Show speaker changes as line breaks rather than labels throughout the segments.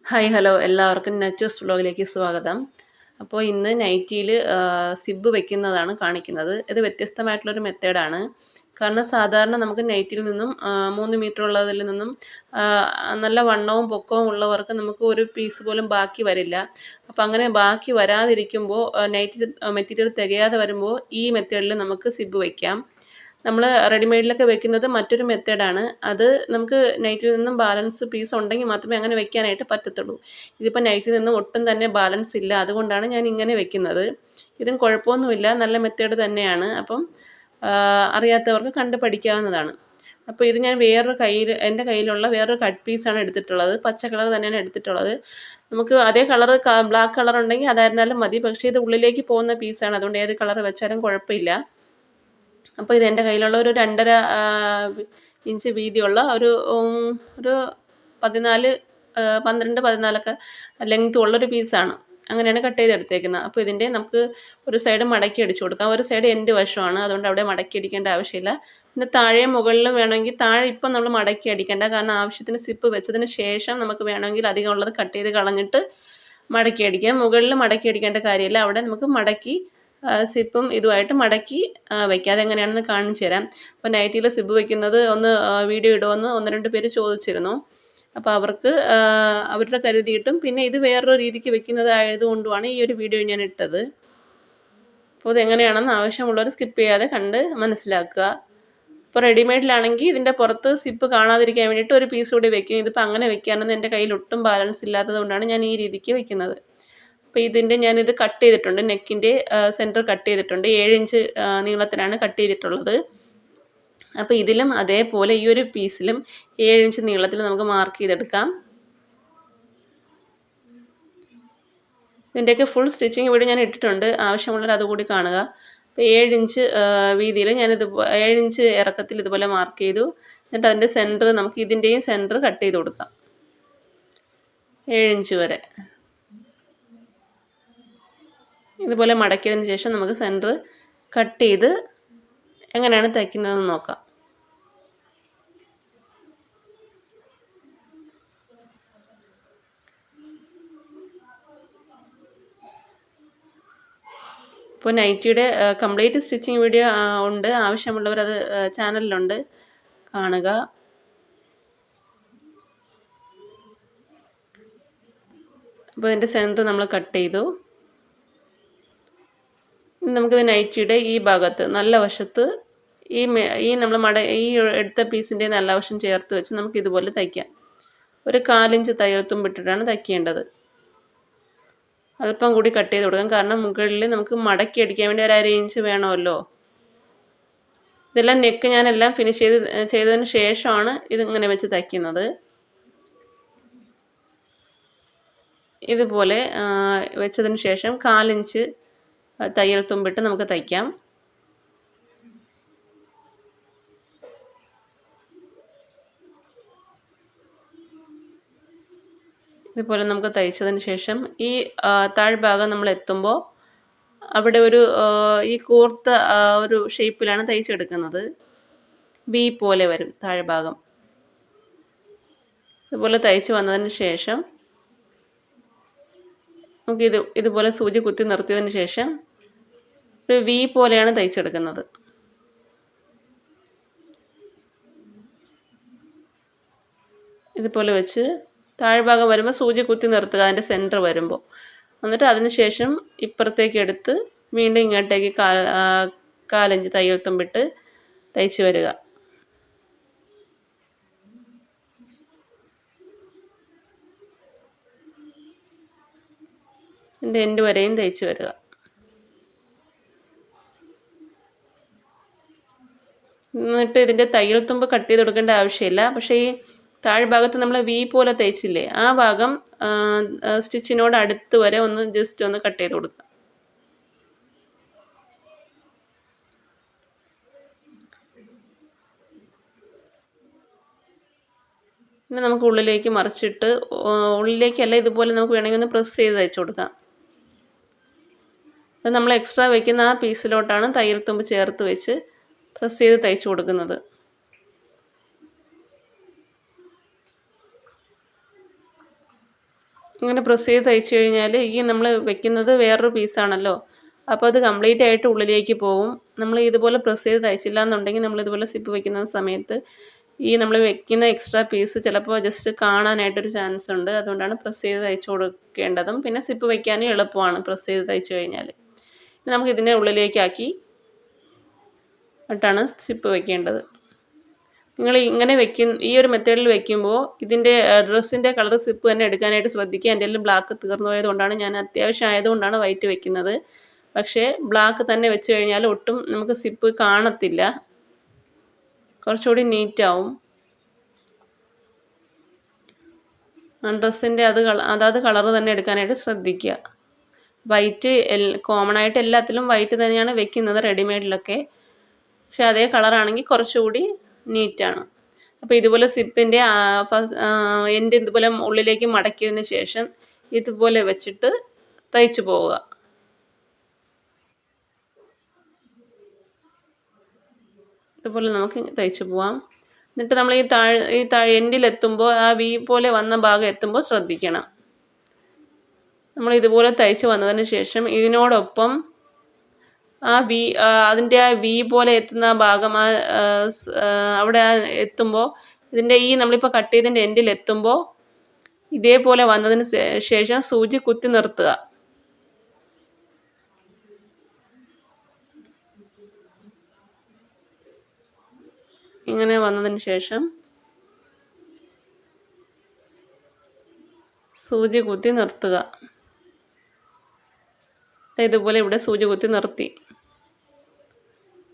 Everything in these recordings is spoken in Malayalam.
ഹായ് ഹലോ എല്ലാവർക്കും നെറ്റോസ് വ്ളോഗിലേക്ക് സ്വാഗതം. അപ്പോൾ ഇന്ന് നൈറ്റിയിൽ സിബ് വെക്കുന്നതാണ് കാണിക്കുന്നത്. ഇത് വ്യത്യസ്തമായിട്ടുള്ളൊരു മെത്തേഡാണ്. കാരണം സാധാരണ നമുക്ക് നൈറ്റിയിൽ നിന്നും 3 മീറ്റർ ഉള്ളതിൽ നിന്നും ആ, നല്ല വണ്ണവും പൊക്കവും ഉള്ളവർക്ക് നമുക്ക് ഒരു പീസ് പോലും ബാക്കി വരില്ല. അപ്പോൾ അങ്ങനെ ബാക്കി വരാതിരിക്കുമ്പോൾ നൈറ്റിൽ മെറ്റീരിയൽ തികയാതെ വരുമ്പോൾ ഈ മെത്തേഡിൽ നമുക്ക് സിബ് വയ്ക്കാം. നമ്മൾ റെഡിമെയ്ഡിലൊക്കെ വെക്കുന്നത് മറ്റൊരു മെത്തേഡാണ്. അത് നമുക്ക് നൈറ്റിൽ നിന്നും ബാലൻസ് പീസ് ഉണ്ടെങ്കിൽ മാത്രമേ അങ്ങനെ വെക്കാനായിട്ട് പറ്റത്തുള്ളൂ. ഇതിപ്പോൾ നൈറ്റിൽ നിന്നും ഒട്ടും തന്നെ ബാലൻസ് ഇല്ല. അതുകൊണ്ടാണ് ഞാൻ ഇങ്ങനെ വെക്കുന്നത്. ഇതും കുഴപ്പമൊന്നുമില്ല, നല്ല മെത്തേഡ് തന്നെയാണ്. അപ്പം അറിയാത്തവർക്ക് കണ്ട് പഠിക്കാവുന്നതാണ്. അപ്പോൾ ഇത് ഞാൻ എൻ്റെ കയ്യിലുള്ള വേറൊരു കട്ട് പീസാണ് എടുത്തിട്ടുള്ളത്. പച്ച കളർ തന്നെയാണ് എടുത്തിട്ടുള്ളത്. നമുക്ക് അതേ കളർ ബ്ലാക്ക് കളർ ഉണ്ടെങ്കിൽ അതായിരുന്നാലും മതി. പക്ഷേ ഇത് ഉള്ളിലേക്ക് പോകുന്ന പീസാണ്, അതുകൊണ്ട് ഏത് കളർ വെച്ചാലും കുഴപ്പമില്ല. അപ്പോൾ ഇത് എൻ്റെ കയ്യിലുള്ള ഒരു 2.5 ഇഞ്ച് വീതിയുള്ള ഒരു 14 12-14 ലെങ്ത് ഉള്ളൊരു പീസാണ്. അങ്ങനെയാണ് കട്ട് ചെയ്തെടുത്തേക്കുന്നത്. അപ്പോൾ ഇതിൻ്റെ നമുക്ക് ഒരു സൈഡ് മടക്കി അടിച്ചു കൊടുക്കാം. ഒരു സൈഡ് എൻഡ് വശമാണ്, അതുകൊണ്ട് അവിടെ മടക്കി അടിക്കേണ്ട ആവശ്യമില്ല. പിന്നെ താഴെയും മുകളിലും വേണമെങ്കിൽ താഴെ ഇപ്പം നമ്മൾ മടക്കി അടിക്കേണ്ട, കാരണം ആവശ്യത്തിന് സിപ്പ് വെച്ചതിന് ശേഷം നമുക്ക് വേണമെങ്കിൽ അധികം ഉള്ളത് കട്ട് ചെയ്ത് കളഞ്ഞിട്ട് മടക്കി അടിക്കാം. മുകളിൽ മടക്കി അടിക്കേണ്ട കാര്യമില്ല, അവിടെ നമുക്ക് മടക്കി സിപ്പും ഇതുമായിട്ട് മടക്കി വയ്ക്കാം. അതെങ്ങനെയാണെന്ന് കാണിച്ചു തരാം. അപ്പോൾ നൈറ്റിയിൽ സിബ് വയ്ക്കുന്നത് ഒന്ന് വീഡിയോ ഇടുമെന്ന് 1-2 പേര് ചോദിച്ചിരുന്നു. അപ്പോൾ അവർക്ക് അവരുടെ കരുതിയിട്ടും പിന്നെ ഇത് വേറൊരു രീതിക്ക് വെക്കുന്നതായതുകൊണ്ടുമാണ് ഈ ഒരു വീഡിയോ ഞാൻ ഇട്ടത്. അപ്പോൾ ഇതെങ്ങനെയാണെന്ന് ആവശ്യമുള്ളവർ സ്കിപ്പ് ചെയ്യാതെ കണ്ട് മനസ്സിലാക്കുക. ഇപ്പോൾ റെഡിമെയ്ഡിലാണെങ്കിൽ ഇതിൻ്റെ പുറത്ത് സിപ്പ് കാണാതിരിക്കാൻ വേണ്ടിയിട്ട് ഒരു പീസ് കൂടി വെക്കും. ഇതിപ്പോൾ അങ്ങനെ വെക്കാനൊന്നും എൻ്റെ കയ്യിൽ ഒട്ടും ബാലൻസ് ഇല്ലാത്തത് കൊണ്ടാണ് ഞാൻ ഈ രീതിക്ക് വെക്കുന്നത്. അപ്പോൾ ഞാനിത് കട്ട് ചെയ്തിട്ടുണ്ട്. നെക്കിൻ്റെ സെൻറ്റർ കട്ട് ചെയ്തിട്ടുണ്ട്. 7 ഇഞ്ച് നീളത്തിലാണ് കട്ട് ചെയ്തിട്ടുള്ളത്. അപ്പോൾ ഇതിലും അതേപോലെ ഈ ഒരു പീസിലും 7 ഇഞ്ച് നീളത്തിൽ നമുക്ക് മാർക്ക് ചെയ്തെടുക്കാം. ഇതിൻ്റെയൊക്കെ ഫുൾ സ്റ്റിച്ചിങ് ഇവിടെ ഞാൻ ഇട്ടിട്ടുണ്ട്, ആവശ്യമുള്ളവർ അതുകൂടി കാണുക. അപ്പോൾ 7 ഇഞ്ച് വീതിയിൽ 7 ഇഞ്ച് ഇറക്കത്തിൽ ഇതുപോലെ മാർക്ക് ചെയ്തു. എന്നിട്ട് അതിൻ്റെ സെൻറ്റർ നമുക്ക് ഇതിൻ്റെയും സെൻറ്റർ കട്ട് ചെയ്ത് കൊടുക്കാം 7 ഇഞ്ച് വരെ. ഇതുപോലെ മടക്കിയതിന് ശേഷം നമുക്ക് സെൻറ്റർ കട്ട് ചെയ്ത് എങ്ങനെയാണ് തയ്ക്കുന്നതെന്ന് നോക്കാം. ഇപ്പോൾ നൈറ്റിയുടെ കംപ്ലീറ്റ് സ്റ്റിച്ചിങ് വീഡിയോ ഉണ്ട്, ആവശ്യമുള്ളവർ അത് ചാനലിലുണ്ട്, കാണുക. അപ്പോൾ ഇതിൻ്റെ സെൻറ്റർ നമ്മൾ കട്ട് ചെയ്തു. നമുക്കിത് നൈറ്റിയുടെ ഈ ഭാഗത്ത് നല്ല വശത്ത് ഈ എടുത്ത പീസിൻ്റെ നല്ല വശം ചേർത്ത് വെച്ച് നമുക്ക് ഇതുപോലെ തയ്ക്കാം. ഒരു 1/4 ഇഞ്ച് തയ്യൽ തുമ്പിട്ടിട്ടാണ് തയ്ക്കേണ്ടത്. അല്പം കൂടി കട്ട് ചെയ്ത് കൊടുക്കാം, കാരണം മുകളിൽ നമുക്ക് മടക്കി അടിക്കാൻ വേണ്ടി ഒരു 1/2 ഇഞ്ച് വേണമല്ലോ. ഇതെല്ലാം നെക്ക് ഞാനെല്ലാം ഫിനിഷ് ചെയ്തതിന് ശേഷമാണ് ഇതിങ്ങനെ വെച്ച് തയ്ക്കുന്നത്. ഇതുപോലെ വെച്ചതിന് ശേഷം 1/4 ഇഞ്ച് തയ്യൽ തുമ്പിട്ട് നമുക്ക് തയ്ക്കാം. ഇതുപോലെ നമുക്ക് തയ്ച്ചതിന് ശേഷം ഈ താഴ്ഭാഗം നമ്മൾ എത്തുമ്പോൾ അവിടെ ഈ കൂർത്ത ഒരു ഷേപ്പിലാണ് തയ്ച്ചെടുക്കുന്നത്. ബി പോലെ വരും താഴ്ഭാഗം. ഇതുപോലെ തയ്ച്ച് വന്നതിന് ശേഷം നമുക്ക് ഇതുപോലെ സൂചി കുത്തി നിർത്തിയതിന് ശേഷം ഒരു വി പോലെയാണ് തയ്ച്ചെടുക്കുന്നത്. ഇതുപോലെ വെച്ച് താഴ്ഭാഗം വരുമ്പോൾ സൂചി കുത്തി നിർത്തുക അതിൻ്റെ സെൻറ്റർ വരുമ്പോൾ. എന്നിട്ട് അതിന് ശേഷം ഇപ്പുറത്തേക്ക് എടുത്ത് വീണ്ടും ഇങ്ങോട്ടേക്ക് 1/4 ഇഞ്ച് തയ്യൽ തുമ്പിട്ട് തയ്ച്ച് വരിക. ഇതിൻ്റെ എൻഡ് വരെയും തയ്ച്ച് വരിക. എന്നിട്ട് ഇതിൻ്റെ തയ്യൽ തുമ്പ് കട്ട് ചെയ്ത് കൊടുക്കേണ്ട ആവശ്യമില്ല. പക്ഷേ ഈ താഴ്ഭാഗത്ത് നമ്മൾ വി പോലെ തയ്ച്ചില്ലേ, ആ ഭാഗം സ്റ്റിച്ചിനോട് അടുത്ത് വരെ ജസ്റ്റ് ഒന്ന് കട്ട് ചെയ്ത് കൊടുക്കുക. പിന്നെ നമുക്ക് ഉള്ളിലേക്ക് മറിച്ചിട്ട് ഉള്ളിലേക്കല്ല, ഇതുപോലെ നമുക്ക് വേണമെങ്കിൽ ഒന്ന് പ്രസ് ചെയ്ത് തയ്ച്ചു കൊടുക്കാം. അത് നമ്മൾ എക്സ്ട്രാ വയ്ക്കുന്ന ആ പീസിലോട്ടാണ് തയ്യൽ തുമ്പ് ചേർത്ത് വെച്ച് പ്രസ് ചെയ്ത് തയ്ച്ചു കൊടുക്കുന്നത്. ഇങ്ങനെ പ്രസ് ചെയ്ത് തയ്ച്ച് കഴിഞ്ഞാൽ ഈ നമ്മൾ വെക്കുന്നത് വേറൊരു പീസാണല്ലോ, അപ്പോൾ അത് കംപ്ലീറ്റ് ആയിട്ട് ഉള്ളിലേക്ക് പോകും. നമ്മൾ ഇതുപോലെ പ്രസ് ചെയ്ത് തയ്ച്ചില്ല എന്നുണ്ടെങ്കിൽ നമ്മൾ ഇതുപോലെ സിപ്പ് വെക്കുന്ന സമയത്ത് ഈ നമ്മൾ വെക്കുന്ന എക്സ്ട്രാ പീസ് ചിലപ്പോൾ ജസ്റ്റ് കാണാനായിട്ടൊരു ചാൻസ് ഉണ്ട്. അതുകൊണ്ടാണ് പ്രസ് ചെയ്ത് തയ്ച്ച് കൊടുക്കേണ്ടതും. പിന്നെ സിപ്പ് വയ്ക്കാനും എളുപ്പമാണ് പ്രസ് ചെയ്ത് തയ്ച്ച് കഴിഞ്ഞാൽ. നമുക്ക് ഇതിനെ ഉള്ളിലേക്കാക്കി ാണ് സിപ്പ് വെക്കേണ്ടത്. നിങ്ങൾ ഇങ്ങനെ ഈ ഒരു മെത്തേഡിൽ വെക്കുമ്പോൾ ഇതിൻ്റെ ഡ്രസ്സിൻ്റെ കളർ സിപ്പ് തന്നെ എടുക്കാനായിട്ട് ശ്രദ്ധിക്കുക. എൻ്റെ എല്ലാം ബ്ലാക്ക് തീർന്നു പോയതുകൊണ്ടാണ്, ഞാൻ അത്യാവശ്യം ആയതുകൊണ്ടാണ് വൈറ്റ് വെക്കുന്നത്. പക്ഷേ ബ്ലാക്ക് തന്നെ വെച്ച് കഴിഞ്ഞാൽ ഒട്ടും നമുക്ക് സിപ്പ് കാണത്തില്ല, കുറച്ചുകൂടി നീറ്റാവും. ഡ്രസ്സിൻ്റെ അതാത് കളർ തന്നെ എടുക്കാനായിട്ട് ശ്രദ്ധിക്കുക. വൈറ്റ് കോമൺ ആയിട്ട് എല്ലാത്തിലും വൈറ്റ് തന്നെയാണ് വെക്കുന്നത് റെഡിമെയ്ഡിലൊക്കെ. പക്ഷെ അതേ കളറാണെങ്കിൽ കുറച്ചുകൂടി നീറ്റാണ്. അപ്പോൾ ഇതുപോലെ സിപ്പിൻ്റെ എൻഡ് ഇതുപോലെ ഉള്ളിലേക്ക് മടക്കിയതിന് ശേഷം ഇതുപോലെ വെച്ചിട്ട് തയ്ച്ചു പോവുക. ഇതുപോലെ നമുക്ക് തയ്ച്ചു പോവാം. എന്നിട്ട് നമ്മൾ ഈ എൻഡിലെത്തുമ്പോൾ ആ വി പോലെ വന്ന ഭാഗം എത്തുമ്പോൾ ശ്രദ്ധിക്കണം. നമ്മൾ ഇതുപോലെ തയ്ച്ച് വന്നതിന് ശേഷം ഇതിനോടൊപ്പം അതിൻ്റെ ആ വി പോലെ എത്തുന്ന ഭാഗം അവിടെ എത്തുമ്പോൾ ഇതിൻ്റെ നമ്മളിപ്പോൾ കട്ട് ചെയ്തതിൻ്റെ എൻഡിൽ എത്തുമ്പോൾ ഇതേപോലെ വന്നതിന് ശേഷം സൂചി കുത്തി നിർത്തുക. ഇങ്ങനെ വന്നതിന് ശേഷം സൂചി കുത്തി നിർത്തുക. ഇതുപോലെ ഇവിടെ സൂചി കുത്തി നിർത്തി.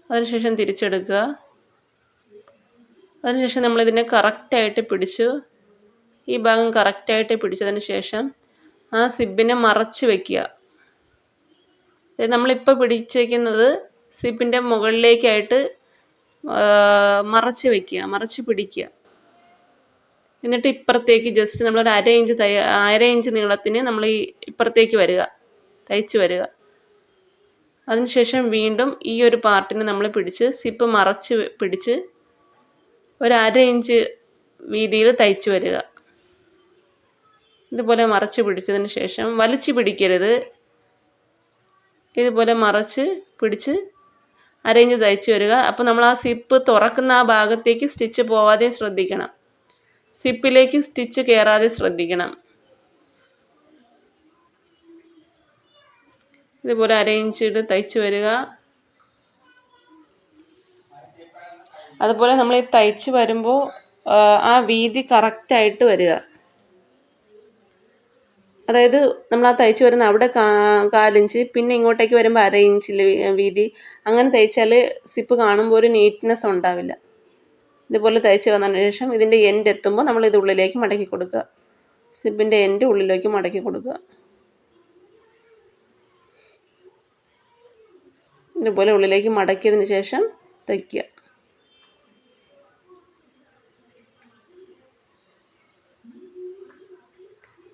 അതിനുശേഷം തിരിച്ചെടുക്കുക. അതിനുശേഷം നമ്മളിതിനെ കറക്റ്റായിട്ട് പിടിച്ചു, ഈ ഭാഗം കറക്റ്റായിട്ട് പിടിച്ചതിന് ശേഷം ആ സിബിനെ മറച്ച് വയ്ക്കുക. നമ്മളിപ്പോൾ പിടിച്ചേക്കുന്നത് സിബിൻ്റെ മുകളിലേക്കായിട്ട് മറച്ച് വയ്ക്കുക, മറച്ച് പിടിക്കുക. എന്നിട്ട് ഇപ്പുറത്തേക്ക് ജസ്റ്റ് നമ്മളൊരു അര ഇഞ്ച് നീളത്തിന് നമ്മൾ ഇപ്പുറത്തേക്ക് വരിക, തയ്ച്ച് വരിക. അതിനുശേഷം വീണ്ടും ഈ ഒരു പാർട്ടിനെ നമ്മൾ പിടിച്ച് സിപ്പ് മറച്ച് പിടിച്ച് ഒരു അര ഇഞ്ച് വീതിയിൽ തയ്ച്ച് വരിക. ഇതുപോലെ മറച്ച് പിടിച്ചതിന് ശേഷം വലിച്ചു പിടിക്കരുത്, ഇതുപോലെ മറച്ച് പിടിച്ച് അര ഇഞ്ച് തയ്ച്ച് വരിക. അപ്പോൾ നമ്മൾ ആ സിപ്പ് തുറക്കുന്ന ആ ഭാഗത്തേക്ക് സ്റ്റിച്ച് പോവാതെ ശ്രദ്ധിക്കണം, സിപ്പിലേക്ക് സ്റ്റിച്ച് കയറാതെ ശ്രദ്ധിക്കണം. ഇതുപോലെ അര ഇഞ്ച് ഇട്ട് തയ്ച്ച് വരിക. അതുപോലെ നമ്മൾ ഈ തയ്ച്ച് വരുമ്പോൾ ആ വീതി കറക്റ്റായിട്ട് വരിക. അതായത് നമ്മൾ ആ തയ്ച്ച് വരുന്ന അവിടെ 1/4 ഇഞ്ച്, പിന്നെ ഇങ്ങോട്ടേക്ക് വരുമ്പോൾ അര ഇഞ്ചിൽ വീതി, അങ്ങനെ തയ്ച്ചാൽ സിപ്പ് കാണുമ്പോൾ ഒരു നീറ്റ്നെസ് ഉണ്ടാവില്ല. ഇതുപോലെ തയ്ച്ച് വന്നതിന് ശേഷം ഇതിൻ്റെ എൻഡ് എത്തുമ്പോൾ നമ്മൾ ഇത് ഉള്ളിലേക്ക് മടക്കി കൊടുക്കുക. സിപ്പിൻ്റെ എൻഡ് ഉള്ളിലേക്ക് മടക്കി കൊടുക്കുക. ഇതുപോലെ ഉള്ളിലേക്ക് മടക്കിയതിന് ശേഷം തയ്ക്കുക.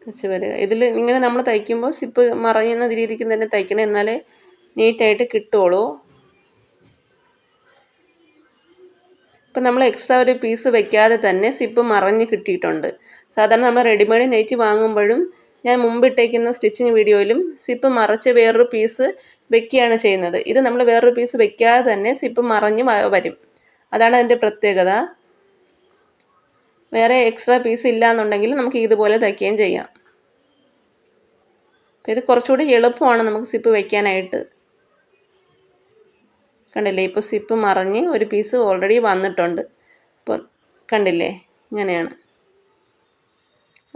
തയ്ച്ച് വരിക. ഇതിൽ ഇങ്ങനെ നമ്മൾ തയ്ക്കുമ്പോൾ സിപ്പ് മറയുന്ന രീതിക്ക് തന്നെ തയ്ക്കണം, എന്നാലേ നീറ്റായിട്ട് കിട്ടുള്ളൂ. ഇപ്പം നമ്മൾ എക്സ്ട്രാ ഒരു പീസ് വെക്കാതെ തന്നെ സിപ്പ് മറഞ്ഞ് കിട്ടിയിട്ടുണ്ട്. സാധാരണ നമ്മൾ റെഡിമെയ്ഡ് നൈറ്റി വാങ്ങുമ്പോഴും ഞാൻ മുമ്പിട്ടേക്കുന്ന സ്റ്റിച്ചിങ് വീഡിയോയിലും സിപ്പ് മറച്ച് വേറൊരു പീസ് വെക്കുകയാണ് ചെയ്യുന്നത്. ഇത് നമ്മൾ വേറൊരു പീസ് വെക്കാതെ തന്നെ സിപ്പ് മറഞ്ഞ് വരും. അതാണ് അതിൻ്റെ പ്രത്യേകത. വേറെ എക്സ്ട്രാ പീസ് ഇല്ല എന്നുണ്ടെങ്കിൽ നമുക്ക് ഇതുപോലെ തയ്ക്കുകയും ചെയ്യാം. ഇത് കുറച്ചുകൂടി എളുപ്പമാണ് നമുക്ക് സിപ്പ് വയ്ക്കാനായിട്ട്. കണ്ടില്ലേ, ഇപ്പോൾ സിപ്പ് മറഞ്ഞ് ഒരു പീസ് ഓൾറെഡി വന്നിട്ടുണ്ട്. ഇപ്പോൾ കണ്ടില്ലേ, ഇങ്ങനെയാണ്.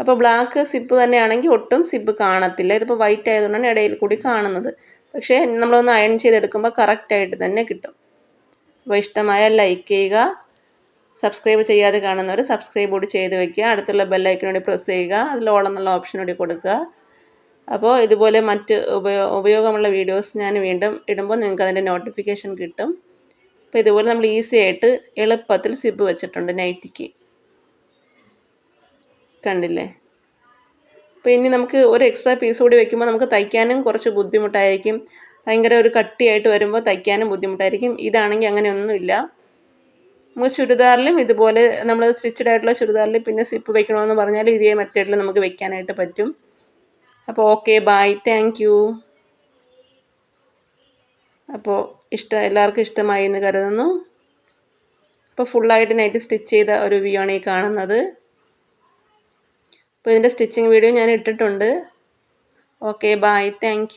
അപ്പോൾ ബ്ലാക്ക് സിപ്പ് തന്നെയാണെങ്കിൽ ഒട്ടും സിപ്പ് കാണത്തില്ല. ഇതിപ്പോൾ വൈറ്റ് ആയതുകൊണ്ടാണ് ഇടയിൽ കൂടി കാണുന്നത്. പക്ഷേ നമ്മളൊന്ന് അയൺ ചെയ്തെടുക്കുമ്പോൾ കറക്റ്റായിട്ട് തന്നെ കിട്ടും. അപ്പോൾ ഇഷ്ടമായാൽ ലൈക്ക് ചെയ്യുക. സബ്സ്ക്രൈബ് ചെയ്യാതെ കാണുന്നവർ സബ്സ്ക്രൈബ് കൂടി ചെയ്ത് വയ്ക്കുക. അടുത്തുള്ള ബെല്ലൈക്കനോട് പ്രസ് ചെയ്യുക. അതിൽ ഓൾ എന്നുള്ള ഓപ്ഷൻ കൂടി കൊടുക്കുക. അപ്പോൾ ഇതുപോലെ മറ്റ് ഉപയോഗമുള്ള വീഡിയോസ് ഞാൻ വീണ്ടും ഇടുമ്പോൾ നിങ്ങൾക്ക് അതിൻ്റെ നോട്ടിഫിക്കേഷൻ കിട്ടും. അപ്പോൾ ഇതുപോലെ നമ്മൾ ഈസി ആയിട്ട് എളുപ്പത്തിൽ സിപ്പ് വെച്ചിട്ടുണ്ട് നൈറ്റിക്ക്. കണ്ടില്ലേ. അപ്പോൾ ഇനി നമുക്ക് ഒരു എക്സ്ട്രാ പീസ് കൂടി വെക്കുമ്പോൾ നമുക്ക് തയ്ക്കാനും കുറച്ച് ബുദ്ധിമുട്ടായിരിക്കും. ഭയങ്കര ഒരു കട്ടിയായിട്ട് വരുമ്പോൾ തയ്ക്കാനും ബുദ്ധിമുട്ടായിരിക്കും. ഇതാണെങ്കിൽ അങ്ങനെയൊന്നുമില്ല. നമുക്ക് ചുരിദാറിലും ഇതുപോലെ നമ്മൾ സ്റ്റിച്ചഡ് ആയിട്ടുള്ള ചുരിദാറിൽ പിന്നെ സിപ്പ് വെക്കണമെന്ന് പറഞ്ഞാൽ ഇതേ മെത്തേഡിൽ നമുക്ക് വെക്കാനായിട്ട് പറ്റും. അപ്പോൾ ഓക്കെ ബൈ, താങ്ക് യു. അപ്പോൾ എല്ലാവർക്കും ഇഷ്ടമായി എന്ന് കരുതുന്നു. അപ്പോൾ ഫുള്ളായിട്ട് നൈറ്റി സ്റ്റിച്ച് ചെയ്ത ഒരു വ്യൂ ആണ് ഈ കാണുന്നത്. അപ്പോൾ ഇതിൻ്റെ സ്റ്റിച്ചിങ് വീഡിയോ ഞാൻ ഇട്ടിട്ടുണ്ട്. Okay bye, thank you.